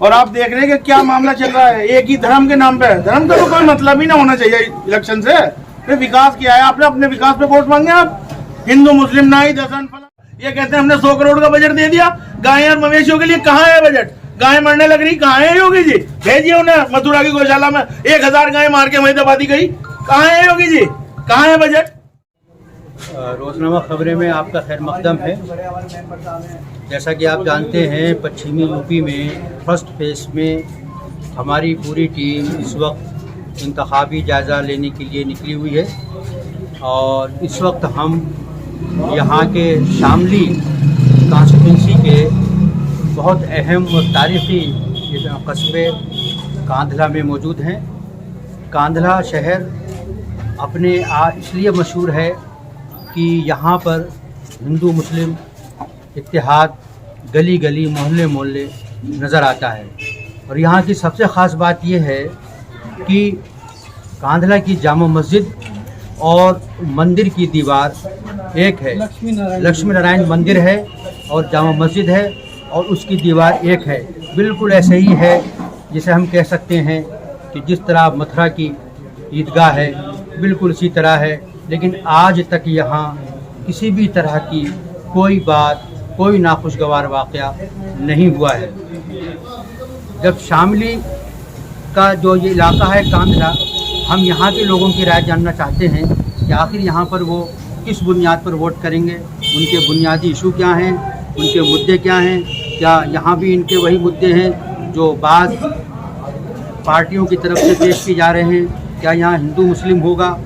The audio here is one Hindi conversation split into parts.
और आप देख रहे हैं कि क्या मामला चल रहा है, एक ही धर्म के नाम पे है। धर्म का तो कोई मतलब ही ना होना चाहिए इलेक्शन से। फिर विकास किया है आपने, अपने विकास पे वोट मांगे आप। हिंदू मुस्लिम नाई दसन ये कहते हैं हमने 100 करोड़ का बजट दे दिया गाय और मवेशियों के लिए। कहाँ है बजट? गाय मरने लग रही, कहाँ है योगी जी? भेजिए उन्हें मथुरा की गौशाला में 1000 गाय मार के वहीं दबा दी गई। कहाँ है योगी जी? कहाँ है बजट? रोजनामा खबरें में आपका खैर मकदम है। जैसा कि आप जानते हैं, पश्चिमी यूपी में फर्स्ट फेज में हमारी पूरी टीम इस वक्त इंतखाबी जायज़ा लेने के लिए निकली हुई है और इस वक्त हम यहाँ के शामली कॉन्स्टिट्यूंसी के बहुत अहम और तारीख़ी कस्बे कांधला में मौजूद हैं। कांधला शहर अपने इसलिए मशहूर है कि यहाँ पर हिंदू मुस्लिम इत्तेहाद गली गली मोहल्ले मोहल्ले नज़र आता है। और यहाँ की सबसे ख़ास बात यह है कि कांधला की जामा मस्जिद और मंदिर की दीवार एक है। लक्ष्मी नारायण मंदिर है और जामा मस्जिद है और उसकी दीवार एक है। बिल्कुल ऐसे ही है जिसे हम कह सकते हैं कि जिस तरह मथुरा की ईदगाह है बिल्कुल इसी तरह है। लेकिन आज तक यहाँ किसी भी तरह की कोई बात, कोई नाखुशगवार वाक़या नहीं हुआ है। जब शामली का जो ये इलाका है कांधला, हम यहाँ के लोगों की राय जानना चाहते हैं कि आखिर यहाँ पर वो किस बुनियाद पर वोट करेंगे, उनके बुनियादी इशू क्या हैं, उनके मुद्दे क्या हैं। क्या यहाँ भी इनके वही मुद्दे हैं जो बाज़ पार्टियों की तरफ से पेश किए जा रहे हैं? क्या यहाँ हिंदू मुस्लिम होगा?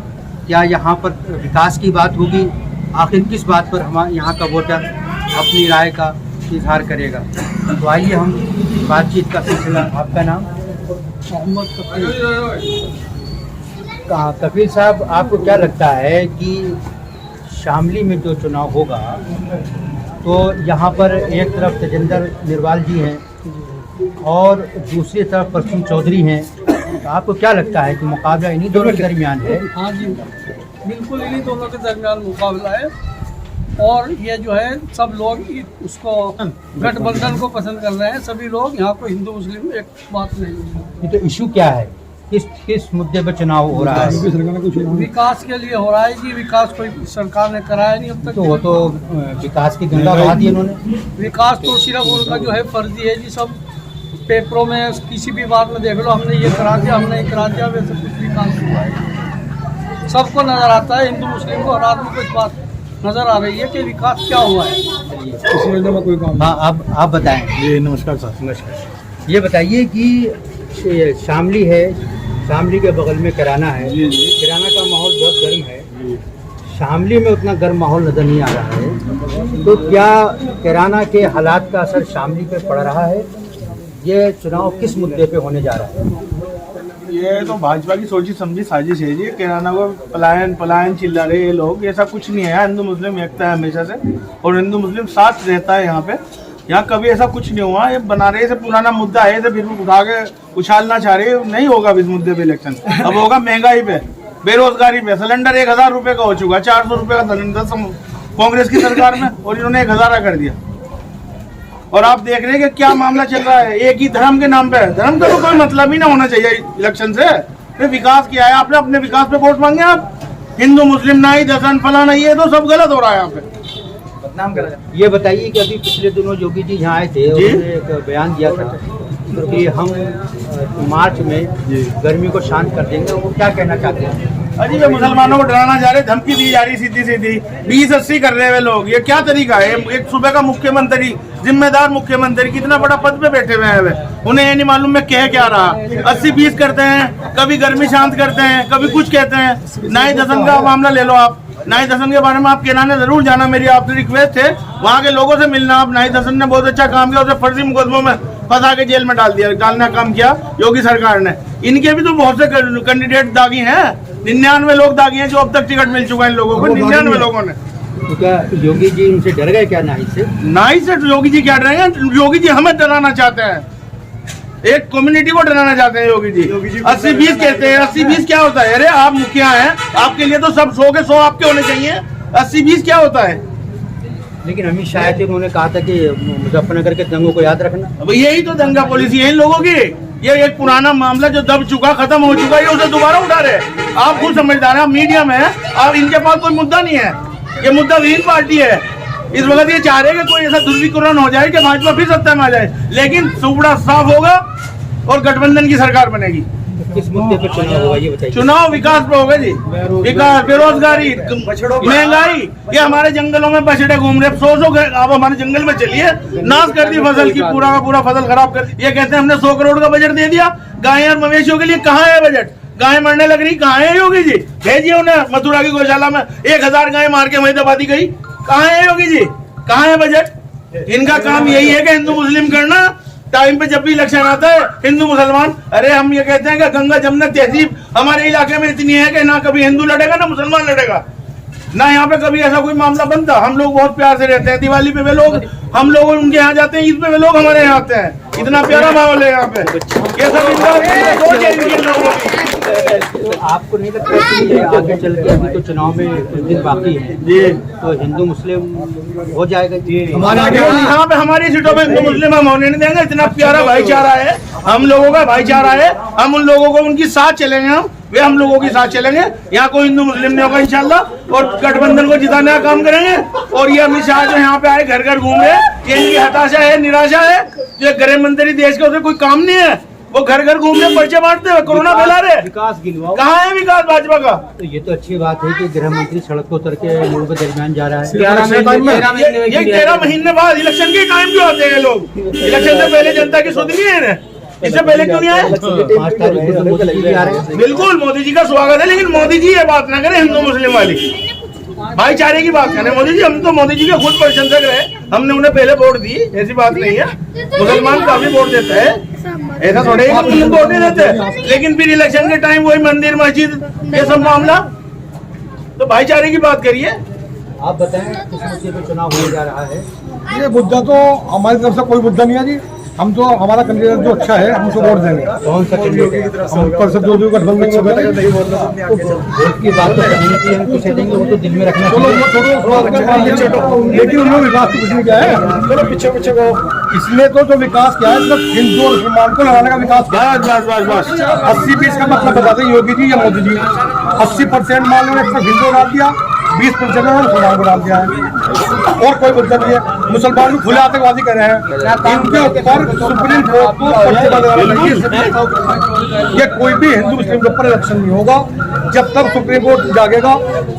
क्या यहाँ पर विकास की बात होगी? आखिर किस बात पर हम यहाँ का वोटर अपनी राय का इजहार करेगा? तो आइए हम बातचीत का सिलसिला। आपका नाम? मोहम्मद कपिल साहब, आपको क्या लगता है कि शामली में जो चुनाव होगा तो यहाँ पर एक तरफ तेजेंद्र निर्वाल जी हैं और दूसरी तरफ प्रसून चौधरी हैं, तो आपको क्या लगता है कि मुकाबला इन्हीं दोनों के दरमियान है? हाँ जी, बिल्कुल इन्हीं दोनों के दरमियान मुकाबला है। और ये जो है सब लोग उसको गठबंधन को पसंद कर रहे हैं सभी लोग। यहाँ को हिंदू मुस्लिम एक बात नहीं है। तो इशू क्या है? किस मुद्दे पर चुनाव हो रहा है? विकास के लिए हो रहा है जी। विकास कोई सरकार ने कराया नहीं अब तक। तो वो तो विकास की गंगा बहा दी उन्होंने। विकास तो सिर्फ उनका जो है फर्जी है जी। सब पेपरों में किसी भी बात में देख लो, हमने ये करा दिया, हमने ये करा दिया, वैसे कुछ विकास हुआ है। सबको नजर आता है, हिंदू मुस्लिम को, हर आदमी को इस बात नजर आ रही है कि विकास क्या हुआ है। इस योजना में कोई काम? हाँ, आप बताएं। ये नमस्कार सर। नमस्कार। ये बताइए कि शामली है, शामली के बगल में किराना है। किराना का माहौल बहुत गर्म है, शामली में उतना गर्म माहौल नज़र नहीं आ रहा है। तो क्या किराना के हालात का असर शामली पे पड़ रहा है? ये चुनाव किस मुद्दे पे होने जा रहा है? ये तो भाजपा की सोची समझी साजिश है जी। किराना को पलायन चिल्ला रहे ये लोग। ऐसा कुछ नहीं है। हिंदू मुस्लिम एकता है हमेशा से और हिंदू मुस्लिम साथ रहता है यहाँ पे। यहाँ कभी ऐसा कुछ नहीं हुआ। ये बना रहे से पुराना मुद्दा है, तो फिर उठा के उछालना चाह रहे। नहीं होगा इस मुद्दे पे इलेक्शन। अब होगा महंगाई पे, बेरोजगारी पे। सिलेंडर 1000 रुपये का हो चुका, 400 रुपये का सिलेंडर कांग्रेस की सरकार में, और इन्होंने 1000 कर दिया। और आप देख रहे हैं कि क्या मामला चल रहा है, एक ही धर्म के नाम पे है। धर्म का तो कोई मतलब ही ना होना चाहिए इलेक्शन से। फिर विकास किया है आपने, अपने विकास पे वोट मांगे आप। हिंदू मुस्लिम नाई दसन फलाना, ये तो सब गलत हो रहा है यहाँ पे। ये बताइए कि अभी पिछले दिनों योगी जी यहाँ आए थे, उन्होंने एक बयान दिया था कि हम मार्च में गर्मी को शांत कर देंगे। वो क्या कहना चाहते हैं? अजी वे मुसलमानों को डराना चाह रहे, धमकी दी जा रही सीधी सीधी। 20-80 कर रहे हैं लोग। ये क्या तरीका है? एक सूबे का मुख्यमंत्री, जिम्मेदार मुख्यमंत्री, कितना बड़ा पद पे बैठे हुए हैं वे, उन्हें ये नहीं मालूम में कह क्या रहा। 80-20 करते हैं, कभी गर्मी शांत करते हैं, कभी कुछ कहते हैं। नाई दसन का मामला ले लो आप। नाई दसन के बारे में आप किराने जरूर जाना, मेरी आपसे रिक्वेस्ट है। वहाँ के लोगों से मिलना आप। नाई दसन ने बहुत अच्छा काम किया, उसे फर्जी मुकदमों में फंसा के जेल में डालने का काम किया योगी सरकार ने। इनके भी तो बहुत से कैंडिडेट दागी हैं। 99 लोग दागी हैं जो अब तक टिकट मिल चुका है इन लोगों को। 99 लोगों ने। तो क्या योगी जी उनसे डर गए क्या? नाई से? नाई से योगी जी क्या डरेंगे? योगी जी हमें डराना चाहते हैं, एक कम्युनिटी को डराना चाहते हैं योगी जी। 80-20 कहते हैं। 80-20 क्या होता है? अरे आप मुखिया हैं, आपके लिए तो सब 100 के 100 आपके होने चाहिए। 80-20 क्या होता है? लेकिन अमित शाह थे, उन्होंने कहा था कि मुजफ्फरनगर के दंगों को याद रखना। अब यही तो दंगा पॉलिसी है इन लोगों की। ये एक पुराना मामला जो दब चुका, खत्म हो चुका है, ये उसे दोबारा उठा रहे। आप खुद समझदार हैं, आप मीडिया में हैं, अब इनके पास कोई मुद्दा नहीं है, ये मुद्दा विहीन पार्टी है। इस वक्त ये चाह रहे हैं कि कोई ऐसा ध्रुवीकरण हो जाए कि भाजपा फिर सत्ता में आ जाए, लेकिन सुबड़ा साफ होगा और गठबंधन की सरकार बनेगी। किस मुद्दे पर चुनाव होगा ये बताइए। चुनाव विकास पे होगा जी, विकास, बेरोजगारी, महंगाई। ये हमारे जंगलों में बछड़े घूम रहे, सौ आप हमारे जंगल में चलिए, नाश कर दी फसल की, पूरा का पूरा फसल खराब कर दी। ये कहते हैं हमने 100 करोड़ का बजट दे दिया गाय और मवेशियों के लिए। कहाँ है बजट? गाय मरने लग रही, कहाँ है योगी जी? भेजिए उन्हें मथुरा की गौशाला में 1000 गाय मार के वहीं दबा दी गई। कहाँ है योगी जी? कहाँ है बजट? इनका काम यही है कि हिंदू मुस्लिम करना। टाइम पे जब भी इलेक्शन आता है हिंदू मुसलमान, अरे हम ये कहते हैं कि गंगा जमुना तहजीब हमारे इलाके में इतनी है कि ना कभी हिंदू लड़ेगा ना मुसलमान लड़ेगा, ना यहाँ पे कभी ऐसा कोई मामला बनता। हम लोग बहुत प्यार से रहते हैं। दिवाली पे वे लोग, हम लोग उनके यहाँ जाते हैं, ईद पे वे लोग हमारे यहाँ आते हैं। इतना प्यारा माहौल है यहाँ पे। ये सब सोच है इन लोगों की। तो आपको नहीं लगता कि आगे चल के, अभी तो चुनाव में कुछ दिन बाकी है जी, तो हिंदू मुस्लिम हो जाएगा जी हमारे यहाँ पे हमारी सीटों पे हिंदू मुस्लिम हम होने नहीं देंगे। इतना प्यारा भाईचारा है, हम लोगों का भाईचारा है। हम उन लोगों को उनकी साथ चलेंगे, वे हम लोगों के साथ चलेंगे। यहाँ कोई हिंदू मुस्लिम नहीं होगा इंशाल्लाह। और गठबंधन को जिताने का काम करेंगे। और ये अमित शाह जो यहाँ पे आए, घर घर घूम रहे, ये इनकी हताशा है, निराशा है। जो गृह मंत्री देश के, उसे कोई काम नहीं है, वो घर घर घूम रहे, पर्चे बांटते हुए कोरोना फैला रहे। विकास गिनवाओ, कहाँ है विकास भाजपा का? तो ये तो अच्छी बात है कि गृह मंत्री सड़क पर उतर के लोगों के दरमियान जा रहा है। 13 महीने बाद इलेक्शन के टाइम क्यों आते हैं लोग? इलेक्शन से पहले जनता की सुध नहीं है, इससे पहले क्यों नहीं आए? 5 तारीख को तो मोदी जी भी आ रहे हैं। बिल्कुल मोदी जी का स्वागत है, लेकिन मोदी जी ये बात ना करें हिंदू मुस्लिम वाली, भाईचारे की बात करें। मोदी जी, हम तो मोदी जी के खुद प्रशंसक रहे, हमने उन्हें पहले वोट दी, ऐसी बात नहीं है। मुसलमान काफी वोट देता है, ऐसा थोड़े ही मुस्लिम वोट नहीं देते। लेकिन फिर इलेक्शन के टाइम वही मंदिर मस्जिद ये सब मामला, तो भाईचारे की बात करिए। आप बताएं किस मुद्दे पे चुनाव होने जा रहा है? ये मुद्दा तो हमारी तरफ से कोई मुद्दा नहीं है जी। हम तो, हमारा कैंडिडेट जो अच्छा है हम उसको वोट देंगे। कौन सा कैंडिडेट? हम परिषद जो गठबंधन में बैठे वोट की बात तो करनी थी, हम कुछ देंगे, वो तो दिल में रखना चलो चाहिए। लेकिन उन्होंने विकास तो कुछ नहीं किया है। चलो पीछे को इसने तो जो विकास किया है सिर्फ हिंदू और मुसलमान को लड़ाने का विकास किया है। 80-20 का मतलब बताते हैं योगी जी या मोदी जी। 80% मान लो सिर्फ हिंदू डाल दिया, 20% मुसलमान को डाल दिया है, और कोई मुद्दा नहीं है। मुसलमान भी खुले आतंकवादी कर रहे हैं, इनके ऊपर सुप्रीम कोर्ट को प्रतिबंध लगाना चाहिए। ये कोई भी हिंदू मुस्लिम के ऊपर इलेक्शन नहीं होगा जब तक सुप्रीम कोर्ट जागेगा।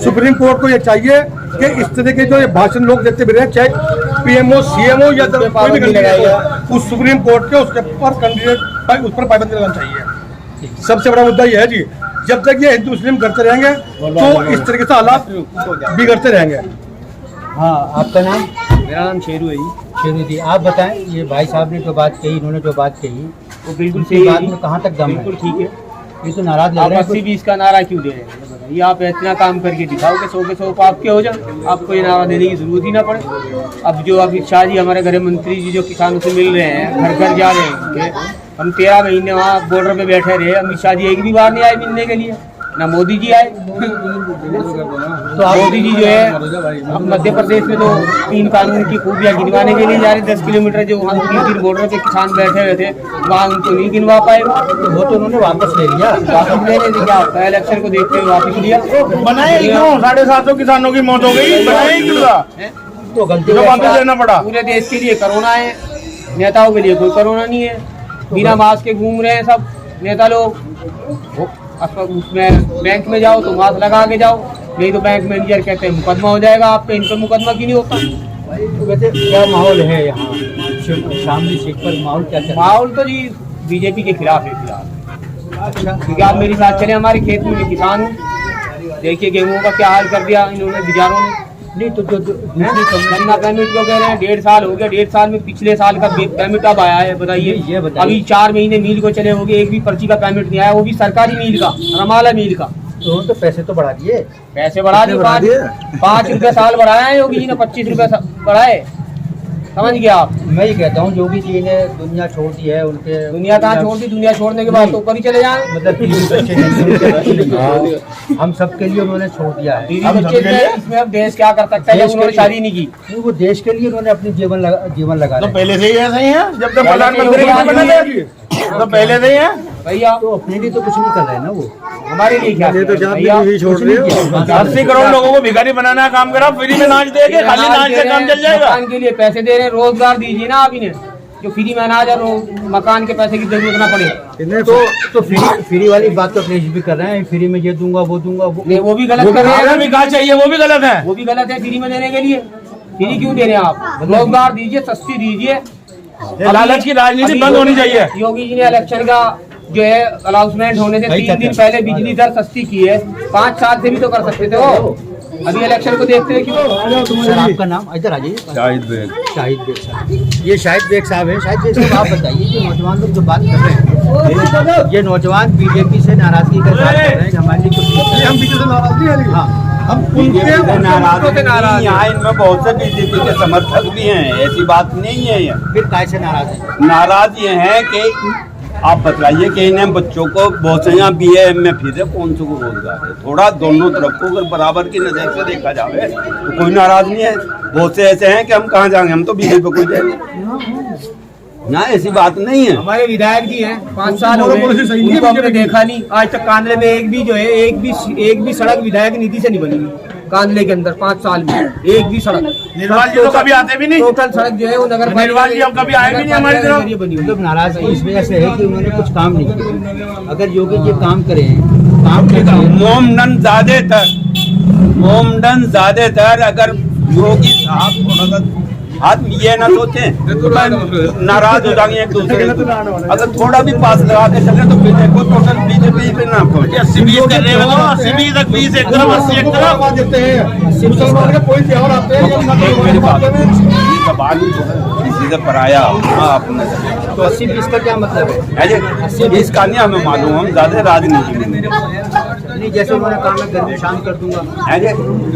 सुप्रीम कोर्ट को ये चाहिए कि इस तरह के जो ये भाषण लोग देते भी रहे, चाहे पीएमओ सीएमओ या कोई भी कैंडिडेट, उस सुप्रीम कोर्ट के उसके ऊपर कैंडिडेट उस पर पाबंदी लगाना चाहिए। सबसे बड़ा मुद्दा यह है जी, जब तक ये हिंदू मुस्लिम करते रहेंगे तो इस तरीके से हालात बिगड़ते रहेंगे। हाँ, आपका नाम? मेरा नाम शेरू है जी। शेरू जी, आप बताएं, ये भाई साहब ने जो बात कही, इन्होंने जो बात कही, वो बिल्कुल उनकी सही बात है, में कहाँ तक दम है? बिल्कुल ठीक है। ये तो नाराज लग आप रहे हैं। 80-20 का नारा क्यों दे रहे हैं? ये बताइए, आप इतना काम करके दिखाओ कि 100 के 100 आपके हो जाए, आपको ये नारा देने की जरूरत ही ना पड़े। अब जो अमित शाह जी, हमारे गृह मंत्री जी, जो किसानों से मिल रहे हैं, घर घर जा रहे हैं, हम 13 महीने वहाँ बॉर्डर पे बैठे रहे, अमित शाह जी एक भी बार नहीं आए मिलने के लिए, ना मोदी जी आए। तो मोदी जी जो है, अब मध्य प्रदेश में तो 3 कानून की खूबियाँ गिनवाने के लिए जा रहे। 10 किलोमीटर जो वहाँ 3 बॉर्डर पे किसान बैठे हुए थे, वहाँ उनको नहीं गिनवा पाए। तो वो तो उन्होंने वापस ले लिया। वापस लेने से क्या होता है? इलेक्शन को देखते हुए वापस लिया। बनाए क्यों? 750 किसानों की मौत हो गई, बनाए क्यों? तो गलती जो वापस लेना पड़ा। पूरे देश के लिए कोरोना है, नेताओं के लिए कोई कोरोना नहीं है। बिना मास्क के घूम रहे हैं सब नेता लोग। उसमें बैंक में जाओ तो मास्क लगा के जाओ, नहीं तो बैंक मैनेजर कहते हैं मुकदमा हो जाएगा आप पे। इन पर मुकदमा क्यों नहीं होता? तो वैसे क्या माहौल है यहाँ शामली सीट पर? माहौल क्या चल रहा है? माहौल तो जी बीजेपी के खिलाफ है फिलहाल। क्योंकि आप मेरी साथ चले, हमारे खेत में मैं किसान हूँ, देखिए गेहूँ का क्या हाल कर दिया इन्होंने, बिजारों ने। नहीं तो जो गन्ना पेमेंट जो कह रहे हैं 1.5 साल हो गया, 1.5 साल में पिछले साल का पेमेंट अब आया है, बताइए। ये बताइए। अभी 4 महीने मील को चले हो गए, एक भी पर्ची का पेमेंट नहीं आया, वो भी सरकारी मील का, रमाला मील का। तो पैसे तो बढ़ा दिए, पैसे बढ़ा दिए, 5 रुपए साल बढ़ाया है योगी जी ने, 25 रुपए बढ़ाए। समझ गया आप। मैं ये कहता हूँ योगी जी ने दुनिया छोड़ दी है, उनके दुनिया कहाँ छोड़ दी, दुनिया छोड़ने के बाद तो ऊपर ही चले जाए। मतलब बीवी बच्चे नहीं, हम सबके लिए उन्होंने छोड़ दिया है। बीवी बच्चे इसमें अब देश क्या कर सकता है जब उन्होंने शादी नहीं की। नहीं, वो देश के लिए उन्होंने अपनी जीवन लगा तो रहे हैं। पहले से ही ऐसा ही है, जब तक प्रधानमंत्री नहीं बने थे तो पहले से ही है। भैया तो अपने लिए तो कुछ नहीं कर रहे हैं ना वो। हमारे लिए क्या तो जहाँ भैया, भी छोड़ रहे हो 80 करोड़ लोगों को भिखारी बनाना का काम करा, फ्री में नाच देंगे, खाली नाच से काम चल जाएगा। मकान के लिए पैसे दे रहे हैं, रोजगार दीजिए ना आप इन्हें, जो फ्री में अनाज और मकान के पैसे की जरूरत ना पड़े। तो फ्री वाली बात तो अखिलेश भी कर रहे हैं, फ्री में ये दूंगा वो दूंगा वो भी गलत कर रहे हमें हैं, विकास चाहिए, वो भी गलत है। वो भी गलत है फ्री में देने के लिए। फ्री क्यों दे रहे हैं आप? रोजगार दीजिए, सस्ती दीजिए। लालच की राजनीति बंद होनी चाहिए। योगी जी ने इलेक्शन का जो है अनाउंसमेंट होने से 3 दिन पहले बिजली दर सस्ती की है, 5 साल से भी तो कर सकते थे वो। अभी इलेक्शन को देखते हैं क्यों? सर आपका नाम इधर आ जाइए। शाहिद बेग साहब, ये शाहिद बेग साहब है। शाहिद बेग साहब आप बताइए, ये नौजवान लोग जो बात कर रहे हैं, ये नौजवान बीजेपी से नाराजगी का इजहार कर रहे हैं कि हमारे लिए कुछ हम बीजेपी से नाराज नहीं है। हाँ हम उनके नाराज यहाँ इनमें बहुत से बीजेपी के समर्थक भी हैं, ऐसी बात नहीं है। ये फिर काय से नाराज है? नाराज ये है कि आप बताइए कि इन्हें बच्चों को बहुत से यहाँ BA में फिर कौन से को रोजगार है। थोड़ा दोनों तरफ को अगर बराबर की नजर से देखा जाए तो कोई नाराज नहीं है। बहुत से ऐसे हैं कि हम कहाँ जाएंगे, हम तो बीजेपी पे कोई जाएंगे ना, ऐसी बात नहीं है। हमारे विधायक जी हैं, 5 साल हो गए, उनको हमने देखा नहीं आज तक। कांदले में एक भी जो है एक भी सड़क विधायक नीति से नहीं बनी है। कांदले के अंदर 5 साल में एक भी सड़क। निर्वाल जी तो कभी आते भी नहीं। टोटल सड़क जो है वो नगर निर्वाल जी हम कभी आए भी नहीं हमारी तरफ। बनी हुई। मतलब नाराज इस वजह से है कि उन्होंने कुछ काम नहीं किया। अगर योगी जी काम करें, काम मोमडन ज्यादातर अगर योगी साहब थोड़ा सा आदमी ये ना सोचे तो नाराज हो जाएंगे एक दूसरे से। अगर थोड़ा भी पास लगा के चले तो फिर देखो टोटल बीजेपी पे ना पहुंचे। 80-20 कर रहे हो, 80-20 तक 20 एक तरफ, 80 एक तरफ देते हैं। मुसलमान के कोई त्योहार आते हैं किसी से पराया अपने तो 80-20 का क्या मतलब है? 80-20 का नहीं हमें मालूम, हम ज्यादा राजनीति में नहीं, जैसे उन्होंने कहा मैं गर्मी शांत कर दूंगा,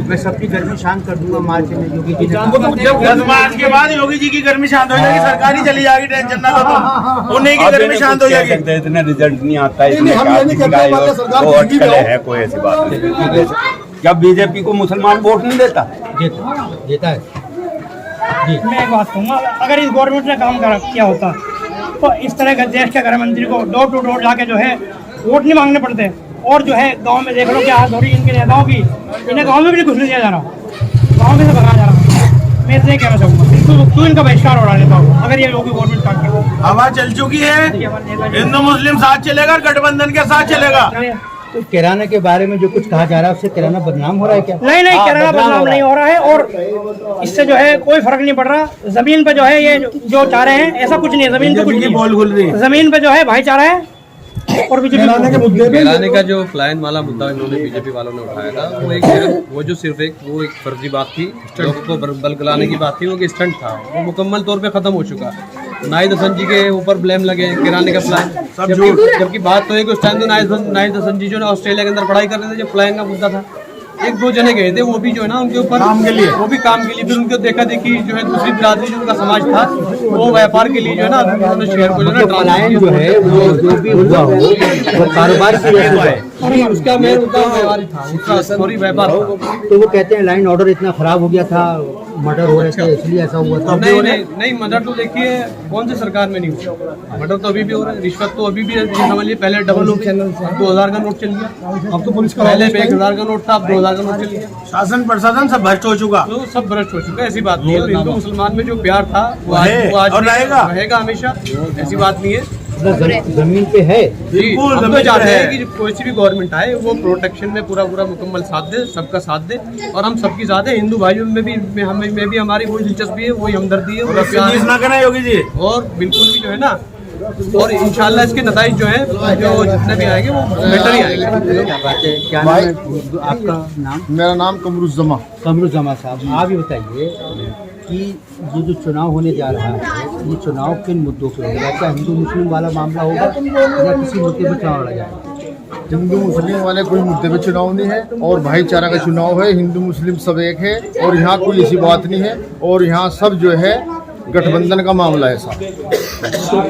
मैं सबकी गर्मी शांत कर दूंगा मार्च में। योगी जी ने 10 मार्च के बाद योगी जी की गर्मी शांत हो जाएगी, सरकार ही चली जाएगी, टेंशन ना लो तुम, उन्हीं की गर्मी शांत हो जाएगी। इतने रिजल्ट नहीं आता है, नहीं, हम ये नहीं कहते, सरकार वो कुछ भी अटकलें हो। हैं, कोई ऐसी बात नहीं। क्या बीजेपी को मुसलमान वोट नहीं देता? देता है जी। मैं एक बात कहूँगा, अगर इस गवर्नमेंट ने काम किया होता तो इस तरह का देश के गृह मंत्री को डोर टू डोर जाके जो है वोट नहीं मांगने पड़ते। और जो है गांव में देख लो क्या हाथ हो रही इनके नेताओं की, इन्हें गांव में भी घुसने दिया जा रहा, गांव में से भगाया जा रहा। मैं इसलिए कहना चाहूँगा क्यों इनका बहिष्कार हो रहा नेताओं को, अगर ये योगी गवर्नमेंट काम करे। हवा चल चुकी है, हिंदू मुस्लिम साथ चलेगा, गठबंधन के साथ चलेगा। तो किराना के बारे में जो कुछ कहा जा रहा है उससे किराना बदनाम हो रहा है क्या? नहीं किराना बदनाम नहीं हो रहा है, और इससे जो है कोई फर्क नहीं पड़ रहा। जमीन पे जो है ये जो चाह रहे हैं ऐसा कुछ नहीं है, जमीन पे कुछ नहीं बोल खुल रही है। जमीन पे जो है भाईचारा है। और कैलाने का जो पलायन वाला मुद्दा इन्होंने बीजेपी वालों ने उठाया था, वो सिर्फ एक फर्जी बात थी, लोगों को बल गलाने की बात थी, वो एक स्टंट था, वो मुकम्मल तौर पे खत्म हो चुका। नाहिद हसन जी के ऊपर ब्लेम लगे किराने का प्लान, जबकि बात तो है कि उस टाइम तो नाहिद हसन जी जो है ऑस्ट्रेलिया के अंदर पढ़ाई कर रहे थे जब प्लान का मुद्दा था। 1-2 जने गए थे, वो भी जो है ना उनके ऊपर काम के लिए, वो भी काम के लिए, फिर उनको देखा देखी जो है दूसरी बिरादरी जो उनका समाज था वो व्यापार के लिए जो है ना उन्होंने शेयर को जो है पलायन जो है वो जो भी हुआ हो वो कारोबार की वजह से है। उसका मेन मुद्दा व्यापार था, उसका सॉरी व्यापार था। तो वो कहते हैं लाइन ऑर्डर इतना खराब हो गया था, मर्डर हो रहे थे इसलिए ऐसा हुआ था। नहीं मर्डर तो देखिए कौन सी सरकार में नहीं हुआ, मर्डर तो अभी भी हो रहा है, रिश्वत तो अभी भी समझ लीजिए पहले डबल हो गया, 2000 का नोट चल गया, अब तो पुलिस का पहले 1000 का नोट था, अब 2000 का नोट चल गया। शासन प्रशासन सब भ्रष्ट हो चुका, तो सब भ्रष्ट हो चुका है, ऐसी बात नहीं है। हिंदू मुसलमान में जो प्यार था वो आज और रहेगा हमेशा, ऐसी बात नहीं है। जमीन पे है जी, हम तो चाहते हैं कि कोई सी भी गवर्नमेंट आए वो प्रोटेक्शन में पूरा मुकम्मल साथ दे, सबका साथ दे, और हम सबकी साथ है। हिंदू भाइयों में भी हमारी वही दिलचस्पी है, वही हमदर्दी है, वही प्यार है। ना करना योगी जी, और बिल्कुल भी जो है ना, और इंशाल्लाह इसके नताइज जो है जो जितने भी आएंगे वो बेटर ही आएंगे। क्या नाम है आपका? नाम? मेरा नाम कमरुज़्ज़मा साहब, आप ये बताइए कि ये जो चुनाव होने जा रहा है ये चुनाव किन मुद्दों पे होगा? क्या हिंदू मुस्लिम वाला मामला होगा या किसी मुद्दे पर चुनाव लड़ा जाएगा? हिंदू मुस्लिम वाले कोई मुद्दे पे चुनाव नहीं है, और भाईचारा का चुनाव है। हिंदू मुस्लिम सब एक है, और यहाँ कोई ऐसी बात नहीं है, और यहाँ सब जो है गठबंधन का मामला है साहब।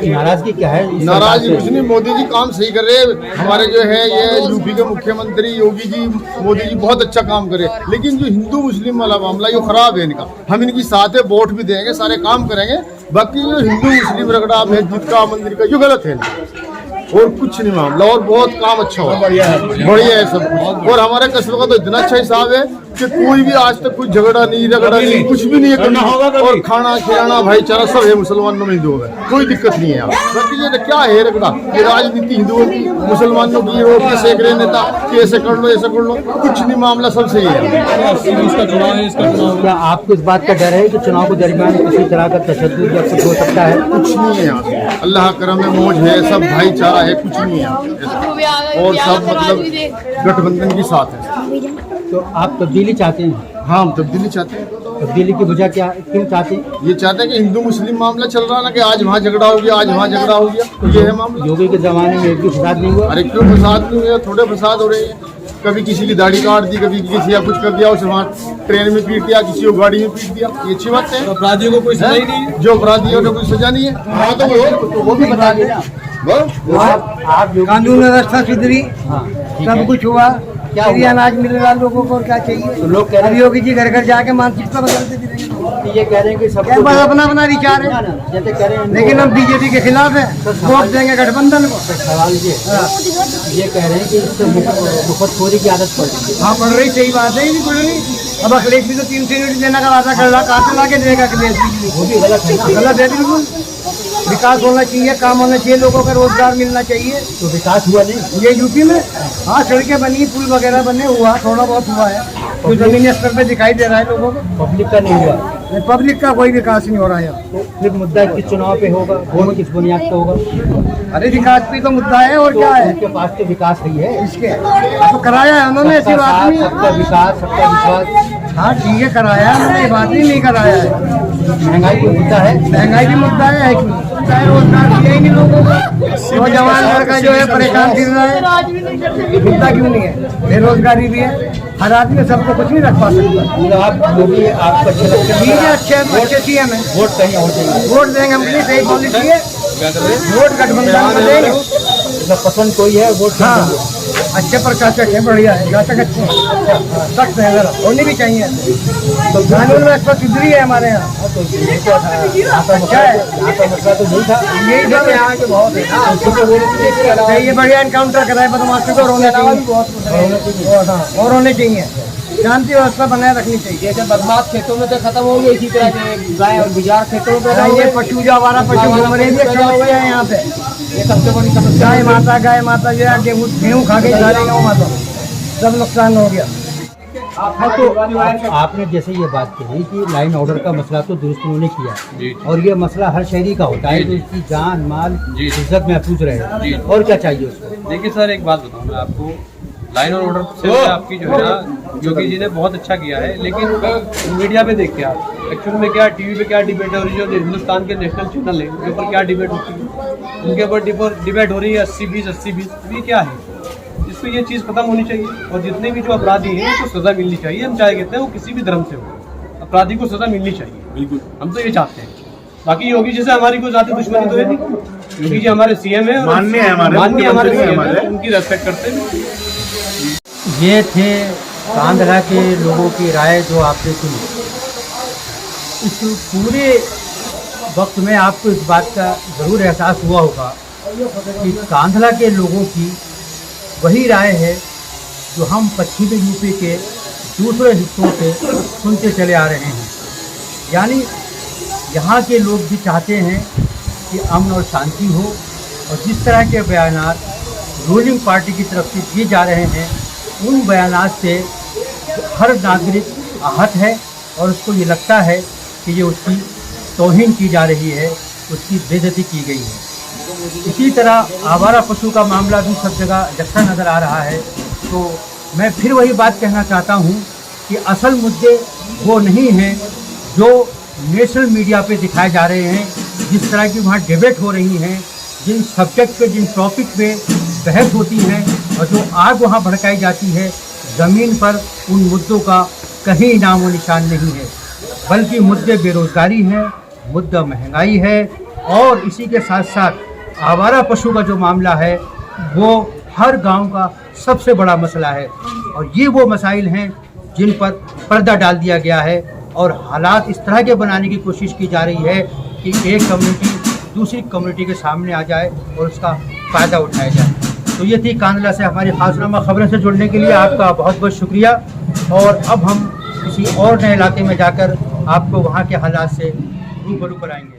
नाराजगी क्या है? नाराजगी कुछ नहीं, मोदी जी काम सही कर रहे हैं। हमारे जो है ये यूपी के मुख्यमंत्री योगी जी, मोदी जी बहुत अच्छा काम करे, लेकिन जो हिंदू मुस्लिम वाला मामला ये खराब है इनका। हम इनकी साथ है, वोट भी देंगे, सारे काम करेंगे, बाकी जो हिंदू मुस्लिम रगड़ा मस्जिद का मंदिर का जो गलत है और कुछ नहीं मामला। और बहुत काम अच्छा हो, बढ़िया है सब कुछ। और हमारे कस्बे का तो इतना अच्छा हिसाब है कि कोई भी आज तक कोई झगड़ा नहीं, रगड़ा नहीं, कुछ भी नहीं है करना होगा। और खाना खिलाना भाईचारा सब है, मुसलमानों में हिंदुओं में कोई दिक्कत नहीं है। बाकी ये क्या है रगड़ा, ये राजनीति हिंदुओं की मुसलमानों की, रोड के सेक रहे नेता कि ऐसे कर लो ऐसा कर लो, कुछ नहीं, मामला सब सही है। क्या आपको इस बात का डर है कि चुनाव के दरमियान किसी तरह का तशद्दुद या कुछ हो सकता है? कुछ नहीं है यहाँ पे, अल्लाह करम में मौज है, सब भाईचारा है, कुछ नहीं है यहाँ पे। और सब मतलब गठबंधन के साथ है। तो आप तब्दीली चाहते हैं? हाँ, हम तब्दीली चाहते हैं। तब्दीली की वजह क्या, क्यों चाहते हैं? ये चाहते हैं कि हिंदू मुस्लिम मामला चल रहा ना कि आज वहाँ झगड़ा हो गया, आज वहाँ झगड़ा हो गया, तो ये है मामला। योगी के जमाने में एक भी फसाद नहीं हुआ? अरे क्यों फसाद नहीं हुआ, थोड़े फसाद हो रहे हैं। कभी किसी की दाढ़ी काट दी, कभी किसी का कुछ कर दिया, उसे वहाँ ट्रेन में पीट दिया, किसी को गाड़ी में पीट दिया, ये अच्छी बात है। अपराधियों को कोई सजा ही नहीं है। जो अपराधियों को कोई सजा नहीं है, हाँ तो वो भी बता देना। आप कानून व्यवस्था सुधरी, सब कुछ हुआ, फ्री अनाज मिल रहा लोगों को, और क्या चाहिए? तो लोग कह रहे हैं, योगी जी घर घर जाके मानसिकता बदलते भी रहेंगे। ये कह रहे हैं कि सब बस अपना अपना विचार है, जैसे कह रहे हैं, लेकिन हम बीजेपी के खिलाफ है, वोट देंगे गठबंधन को। सवाल ये कह रहे हैं कि इससे मुफ्तखोरी की आदत पड़ रही है। हाँ, पढ़ रही, सही बात है, नहीं पढ़ रही। अब अखिलेश भी तो 300 यूनिट देने का वादा कर रहा, कहाँ से ला के देगा अखिलेश भी? वो भी गलत है ना? गलत है बिल्कुल। विकास होना चाहिए, काम होना चाहिए, लोगों का रोजगार मिलना चाहिए। तो विकास हुआ नहीं ये यूपी में, हाँ, सड़कें बनी, पुल वगैरह बने, हुआ थोड़ा बहुत हुआ है, तो जमीनी स्तर पे दिखाई दे रहा है लोगों को। पब्लिक का नहीं हुआ? पब्लिक का कोई विकास नहीं हो रहा है। तो फिर मुद्दा किस चुनाव पे होगा, वोट किस बुनियाद पे होगा? अरे विकास पे तो मुद्दा है, और क्या है? उनके पास तो विकास ही है, इसके तो कराया है उन्होंने, ऐसी बात नहीं है। सबका विकास, सबका विश्वास। हाँ ठीक है, कराया है उन्होंने, ये बात नहीं कराया है। महंगाई कोई मुद्दा है? महंगाई भी मुद्दा है, चाहे रोजगार दिया ही नहीं लोगों को। नौजवान लड़का जो है परेशान फिर रहा है, ये मुद्दा क्यों नहीं है? बेरोजगारी भी है, हर आदमी सबको कुछ नहीं रख पा सकता। आप योगी आपको अच्छे लगते हैं? ठीक है, अच्छे सीएम है, वोट कहीं हो जाएंगे? वोट देंगे हम, सही पॉलिसी है, वोट गठबंधन को देंगे। मतलब पसंद कोई है, वोट हाँ, अच्छे प्रशासक है, बढ़िया है, शासक अच्छे हैं, सख्त है, जरा होनी भी चाहिए। तो कानून व्यवस्था सुधरी है हमारे यहाँ, अच्छा है। मसला तो नहीं था, यही सब यहाँ के बहुत है, ये बढ़िया इनकाउंटर कराए बदमाशी को, होने चाहिए और होने चाहिए, शांति व्यवस्था बनाए रखनी चाहिए। जैसे बदमाश खेतों में तो खत्म हो गई, इसी तरह से गाय और गुजार खेतों में ये पशु जावारा पशु मरे भी अच्छा हो गया है यहाँ पे। ये सबसे बड़ी समस्या। गाय माता जो है गेहूँ खा के जा रही है, माता सब नुकसान हो गया। हाँ, तो आपने जैसे ये बात कही कि लाइन ऑर्डर का मसला तो दुरुस्त उन्होंने किया, और ये मसला हर शहरी का होता है, तो इसकी जान माल इज्जत महफूज रहे, और क्या चाहिए उसको? देखिए सर, एक बात बताऊँ मैं आपको, लाइन और ऑर्डर से आपकी जो है ना, योगी जी ने बहुत अच्छा किया है, लेकिन मीडिया पे देखते हैं आप, एक्चुअल में क्या टीवी पे क्या डिबेट हो रही है, जो हिंदुस्तान के नेशनल चैनल है उनके ऊपर क्या डिबेट होती है, उनके ऊपर डिबेट हो रही है 80-20, ये क्या है? इसको ये चीज़ खत्म होनी चाहिए, और जितने भी जो अपराधी हैं उनको सज़ा मिलनी चाहिए। हम चाहे कहते हैं वो किसी भी धर्म से हो, अपराधी को सज़ा मिलनी चाहिए, बिल्कुल, हम तो ये चाहते हैं। बाकी योगी जी से हमारी कोई ज़्यादा दुश्मनी तो है नहीं, योगी जी हमारे सीएम है, माननीय है हमारे सीएम है, उनकी रेस्पेक्ट करते हैं। ये थे कांधला के लोगों की राय जो आपने सुनी। इस पूरे वक्त में आपको इस बात का ज़रूर एहसास हुआ होगा कि कांधला के लोगों की वही राय है जो हम पश्चिमी यूपी के दूसरे हिस्सों से सुनते चले आ रहे हैं। यानी यहाँ के लोग भी चाहते हैं कि अमन और शांति हो, और जिस तरह के बयानात रूलिंग पार्टी की तरफ से दिए जा रहे हैं, उन बयानात से हर नागरिक आहत है, और उसको ये लगता है कि ये उसकी तौहीन की जा रही है, उसकी बेइज्जती की गई है। इसी तरह आवारा पशु का मामला भी सब जगह जख्ता नज़र आ रहा है। तो मैं फिर वही बात कहना चाहता हूँ कि असल मुद्दे वो नहीं हैं जो नेशनल मीडिया पे दिखाए जा रहे हैं, जिस तरह की वहाँ डिबेट हो रही हैं, जिन सब्जेक्ट पे, जिन टॉपिक पे बहस होती है, और जो आग वहाँ भड़काई जाती है, ज़मीन पर उन मुद्दों का कहीं नामो निशान नहीं है। बल्कि मुद्दे बेरोज़गारी हैं, मुद्दा महंगाई है, और इसी के साथ साथ आवारा पशु का जो मामला है वो हर गांव का सबसे बड़ा मसला है। और ये वो मसाइल हैं जिन पर पर्दा डाल दिया गया है और हालात इस तरह के बनाने की कोशिश की जा रही है कि एक कम्युनिटी दूसरी कम्युनिटी के सामने आ जाए और उसका फ़ायदा उठाया जाए। तो ये थी कांधला से हमारी खासनामा खबरें से जुड़ने के लिए आपका बहुत बहुत शुक्रिया। और अब हम किसी और नए इलाके में जाकर आपको वहाँ के हालात से रूबरू कराएंगे।